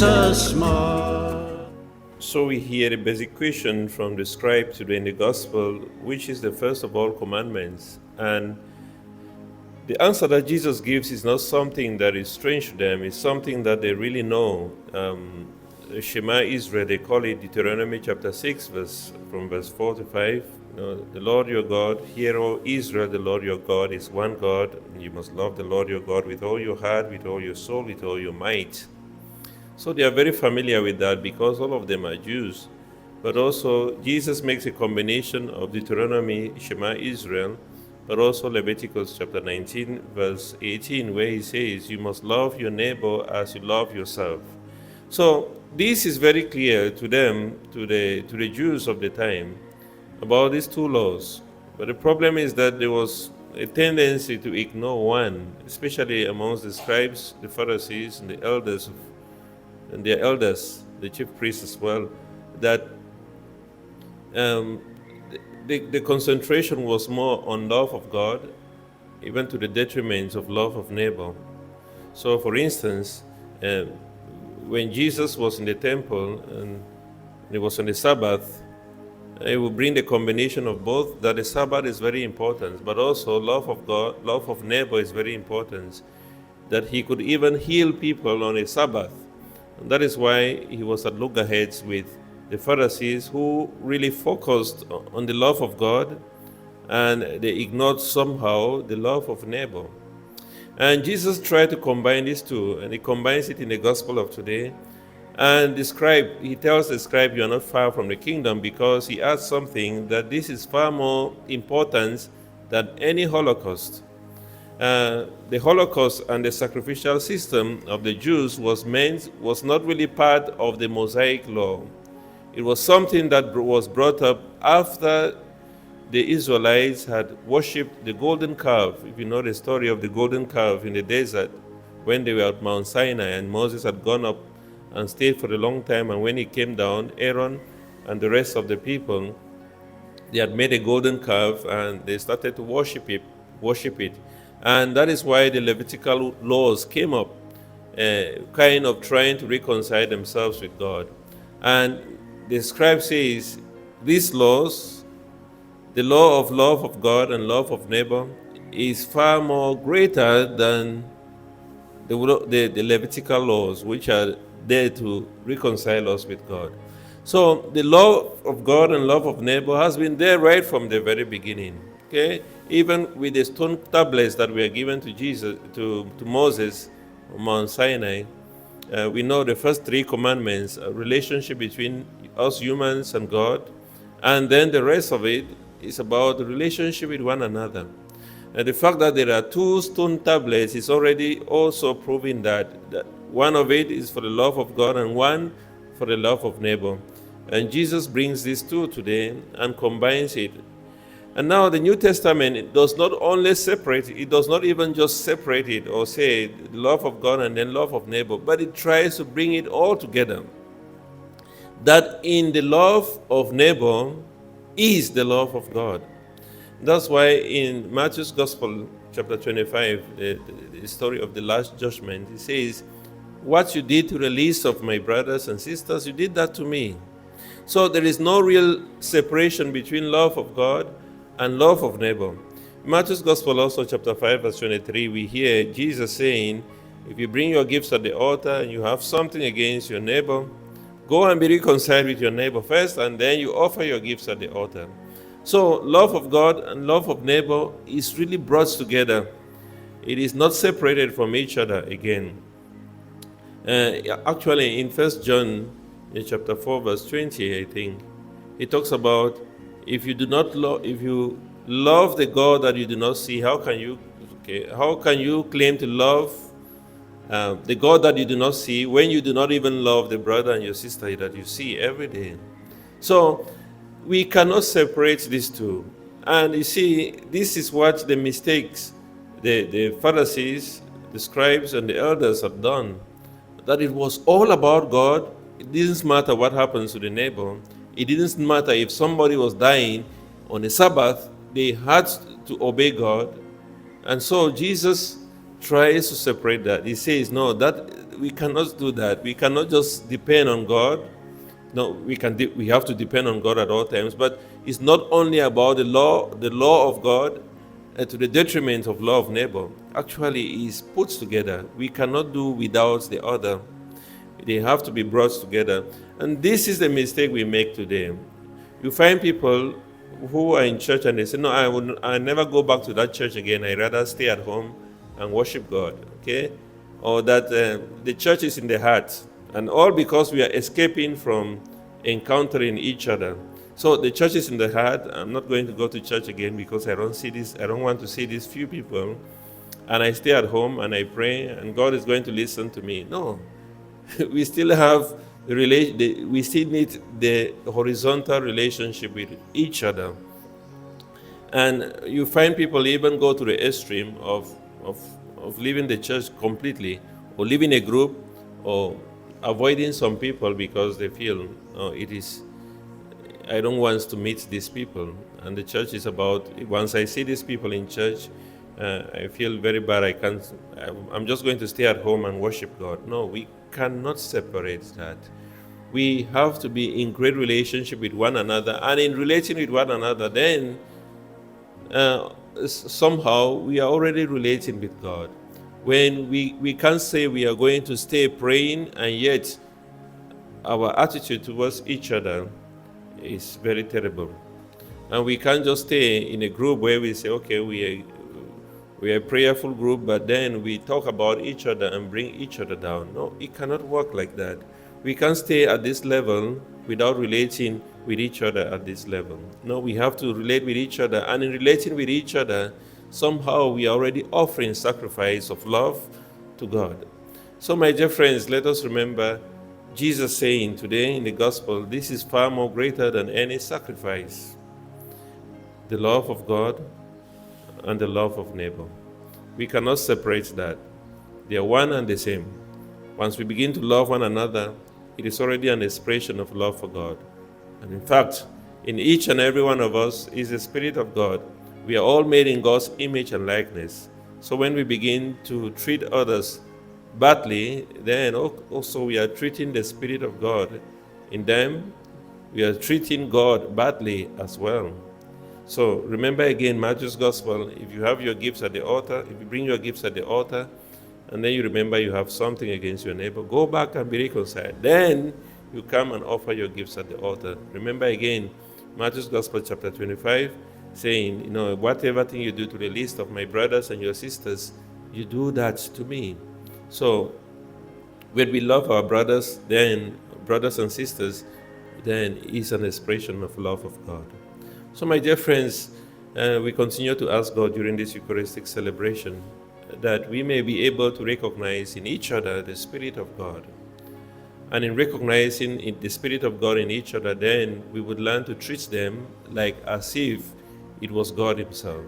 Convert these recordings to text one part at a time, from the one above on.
Jesus more. So we hear a basic question from the scribe today in the gospel, which is the first of all commandments. And the answer that Jesus gives is not something that is strange to them, it's something that they really know. Shema Israel, they call it Deuteronomy chapter 6, from verse 4 to 5. The Lord your God, hear, O Israel, the Lord your God is one God. And you must love the Lord your God with all your heart, with all your soul, with all your might. So they are very familiar with that because all of them are Jews. But also Jesus makes a combination of Deuteronomy, Shema Israel, but also Leviticus chapter 19, verse 18, where he says, you must love your neighbor as you love yourself. So this is very clear to them, to the Jews of the time, about these two laws. But the problem is that there was a tendency to ignore one, especially amongst the scribes, the Pharisees, and the elders, and their elders, the chief priests as well, that the concentration was more on love of God, even to the detriment of love of neighbor. So, for instance, when Jesus was in the temple and it was on the Sabbath, it will bring the combination of both, that the Sabbath is very important, but also love of God, love of neighbor is very important, that he could even heal people on a Sabbath. And that is why he was at loggerheads with the Pharisees, who really focused on the love of God, and they ignored somehow the love of neighbor. And Jesus tried to combine these two, and he combines it in the gospel of today. And he tells the scribe, you are not far from the kingdom, because he adds something that this is far more important than any Holocaust. The Holocaust and the sacrificial system of the Jews was not really part of the Mosaic law. It was something that was brought up after the Israelites had worshipped the golden calf. If you know the story of the golden calf in the desert, when they were at Mount Sinai and Moses had gone up and stayed for a long time, and when he came down, Aaron and the rest of the people, they had made a golden calf and they started to worship it. And that is why the Levitical laws came up, kind of trying to reconcile themselves with God. And the scribe says, these laws, the law of love of God and love of neighbor, is far more greater than the Levitical laws, which are there to reconcile us with God. So the love of God and love of neighbor has been there right from the very beginning. Okay, even with the stone tablets that were given to Moses on Mount Sinai, we know the first three commandments: a relationship between us humans and God, and then the rest of it is about the relationship with one another. And the fact that there are two stone tablets is already also proving that one of it is for the love of God and one for the love of neighbor. And Jesus brings these two today and combines it. And now the New Testament, it does not only separate, it does not even just separate it or say the love of God and then love of neighbor, but it tries to bring it all together. That in the love of neighbor is the love of God. That's why in Matthew's Gospel, chapter 25, the story of the Last Judgment, it says, what you did to the least of my brothers and sisters, you did that to me. So there is no real separation between love of God and love of neighbor. In Matthew's Gospel also, chapter 5, verse 23, we hear Jesus saying, if you bring your gifts at the altar and you have something against your neighbor, go and be reconciled with your neighbor first, and then you offer your gifts at the altar. So love of God and love of neighbor is really brought together. It is not separated from each other again. Actually, in 1 John in chapter 4, verse 20, I think, it talks about if you love the God that you do not see, how can you claim to love the God that you do not see when you do not even love the brother and your sister that you see every day? So we cannot separate these two. And you see, this is what the mistakes the Pharisees, the scribes, and the elders have done. That it was all about God. It didn't matter what happens to the neighbor. It didn't matter if somebody was dying on the Sabbath. They had to obey God. And so Jesus tries to separate that. He says, no, that we cannot do that. We cannot just depend on God. No, we have to depend on God at all times. But it's not only about the law of God, to the detriment of law of neighbor. Actually, it's put together. We cannot do without the other. They have to be brought together. And this is the mistake we make today. You find people who are in church and they say, no, I never go back to that church again. I rather stay at home and worship God. Okay? Or that the church is in the heart. And all because we are escaping from encountering each other. So the church is in the heart. I'm not going to go to church again because I don't want to see these few people. And I stay at home and I pray and God is going to listen to me. No. We still have we still need the horizontal relationship with each other. And you find people even go to the extreme of leaving the church completely, or leaving a group, or avoiding some people because they feel, I don't want to meet these people. And the church is about, once I see these people in church, I feel very bad. I'm just going to stay at home and worship God. No, we cannot separate that. We have to be in great relationship with one another, and in relating with one another, then somehow we are already relating with God. When we can't say we are going to stay praying, and yet our attitude towards each other is very terrible. And we can't just stay in a group where we say, okay, we are a prayerful group, but then we talk about each other and bring each other down. No, it cannot work like that. We can't stay at this level without relating with each other at this level. No, we have to relate with each other. And in relating with each other, somehow we are already offering sacrifice of love to God. So my dear friends, let us remember Jesus saying today in the gospel, this is far more greater than any sacrifice. The love of God and the love of neighbor. We cannot separate that. They are one and the same. Once we begin to love one another, it is already an expression of love for God. And in fact, in each and every one of us is the Spirit of God. We are all made in God's image and likeness. So when we begin to treat others badly, then also we are treating the Spirit of God in them. We are treating God badly as well. So remember again, Matthew's Gospel, if you have your gifts at the altar, if you bring your gifts at the altar, and then you remember you have something against your neighbor, go back and be reconciled. Then you come and offer your gifts at the altar. Remember again, Matthew's Gospel chapter 25, saying, whatever thing you do to the least of my brothers and your sisters, you do that to me. So when we love our brothers and sisters, then it's an expression of love of God. So my dear friends, we continue to ask God during this Eucharistic celebration that we may be able to recognize in each other the Spirit of God. And in recognizing the Spirit of God in each other, then we would learn to treat them like as if it was God Himself.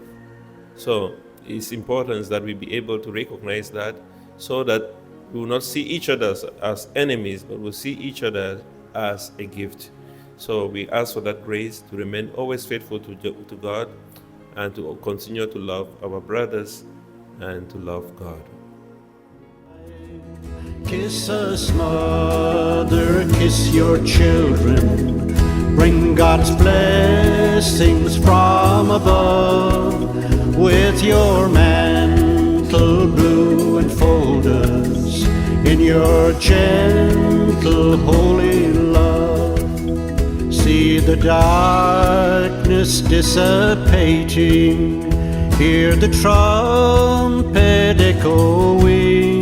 So it's important that we be able to recognize that, so that we will not see each other as enemies, but we'll see each other as a gift. So we ask for that grace to remain always faithful to God, and to continue to love our brothers and to love God. Kiss us, mother, kiss your children. Bring God's blessings from above. With your mantle blue enfold us in your gentle holy love. See the darkness dissipating, hear the trumpet echoing,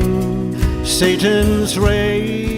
Satan's rage